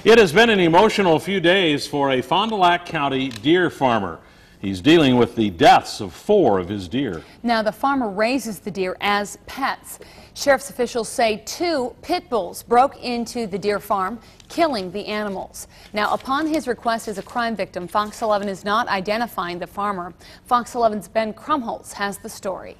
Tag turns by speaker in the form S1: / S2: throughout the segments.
S1: It has been an emotional few days for a Fond du Lac County deer farmer. He's dealing with the deaths of 4 of his deer.
S2: Now, the farmer raises the deer as pets. Sheriff's officials say 2 pit bulls broke into the deer farm, killing the animals. Now, upon his request as a crime victim, Fox 11 is not identifying the farmer. Fox 11's Ben Krumholz has the story.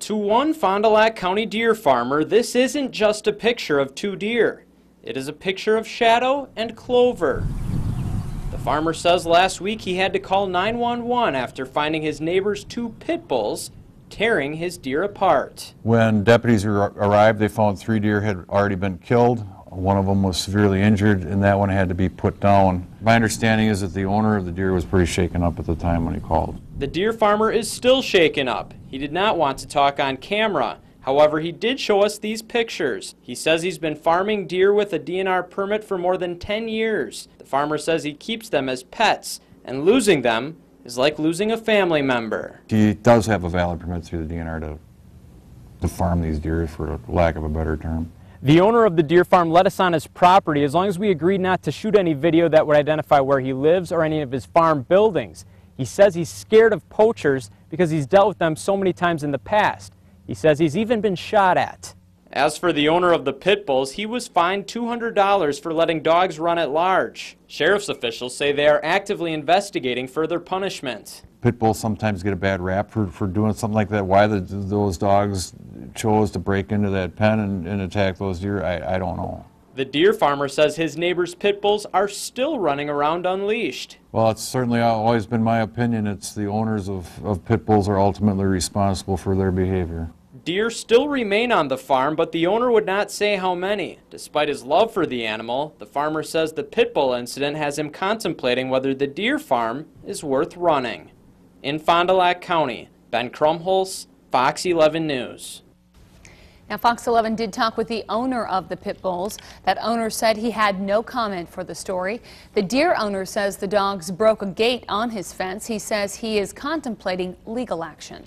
S3: To one Fond du Lac County deer farmer, this isn't just a picture of 2 deer. It is a picture of Shadow and Clover. The farmer says last week he had to call 911 after finding his neighbor's 2 pit bulls tearing his deer apart.
S4: When deputies arrived, they found 3 deer had already been killed. One of them was severely injured, and that one had to be put down. My understanding is that the owner of the deer was pretty shaken up at the time when he called.
S3: The deer farmer is still shaken up. He did not want to talk on camera. However, he did show us these pictures. He says he's been farming deer with a DNR permit for more than 10 years. The farmer says he keeps them as pets, and losing them is like losing a family member.
S4: He does have a valid permit through the DNR to farm these deer, for lack of a better term.
S3: The owner of the deer farm let us on his property as long as we agreed not to shoot any video that would identify where he lives or any of his farm buildings. He says he's scared of poachers because he's dealt with them so many times in the past. He says he's even been shot at. As for the owner of the pit bulls, he was fined $200 for letting dogs run at large. Sheriff's officials say they are actively investigating further punishment.
S4: Pit bulls sometimes get a bad rap for doing something like that. Why those dogs chose to break into that pen and attack those deer, I don't know.
S3: The deer farmer says his neighbor's pit bulls are still running around unleashed.
S4: Well, it's certainly always been my opinion. It's the owners of pit bulls are ultimately responsible for their behavior.
S3: Deer still remain on the farm, but the owner would not say how many. Despite his love for the animal, the farmer says the pit bull incident has him contemplating whether the deer farm is worth running. In Fond du Lac County, Ben Krumholz, Fox 11 News.
S2: Now, Fox 11 did talk with the owner of the pit bulls. That owner said he had no comment for the story. The deer owner says the dogs broke a gate on his fence. He says he is contemplating legal action.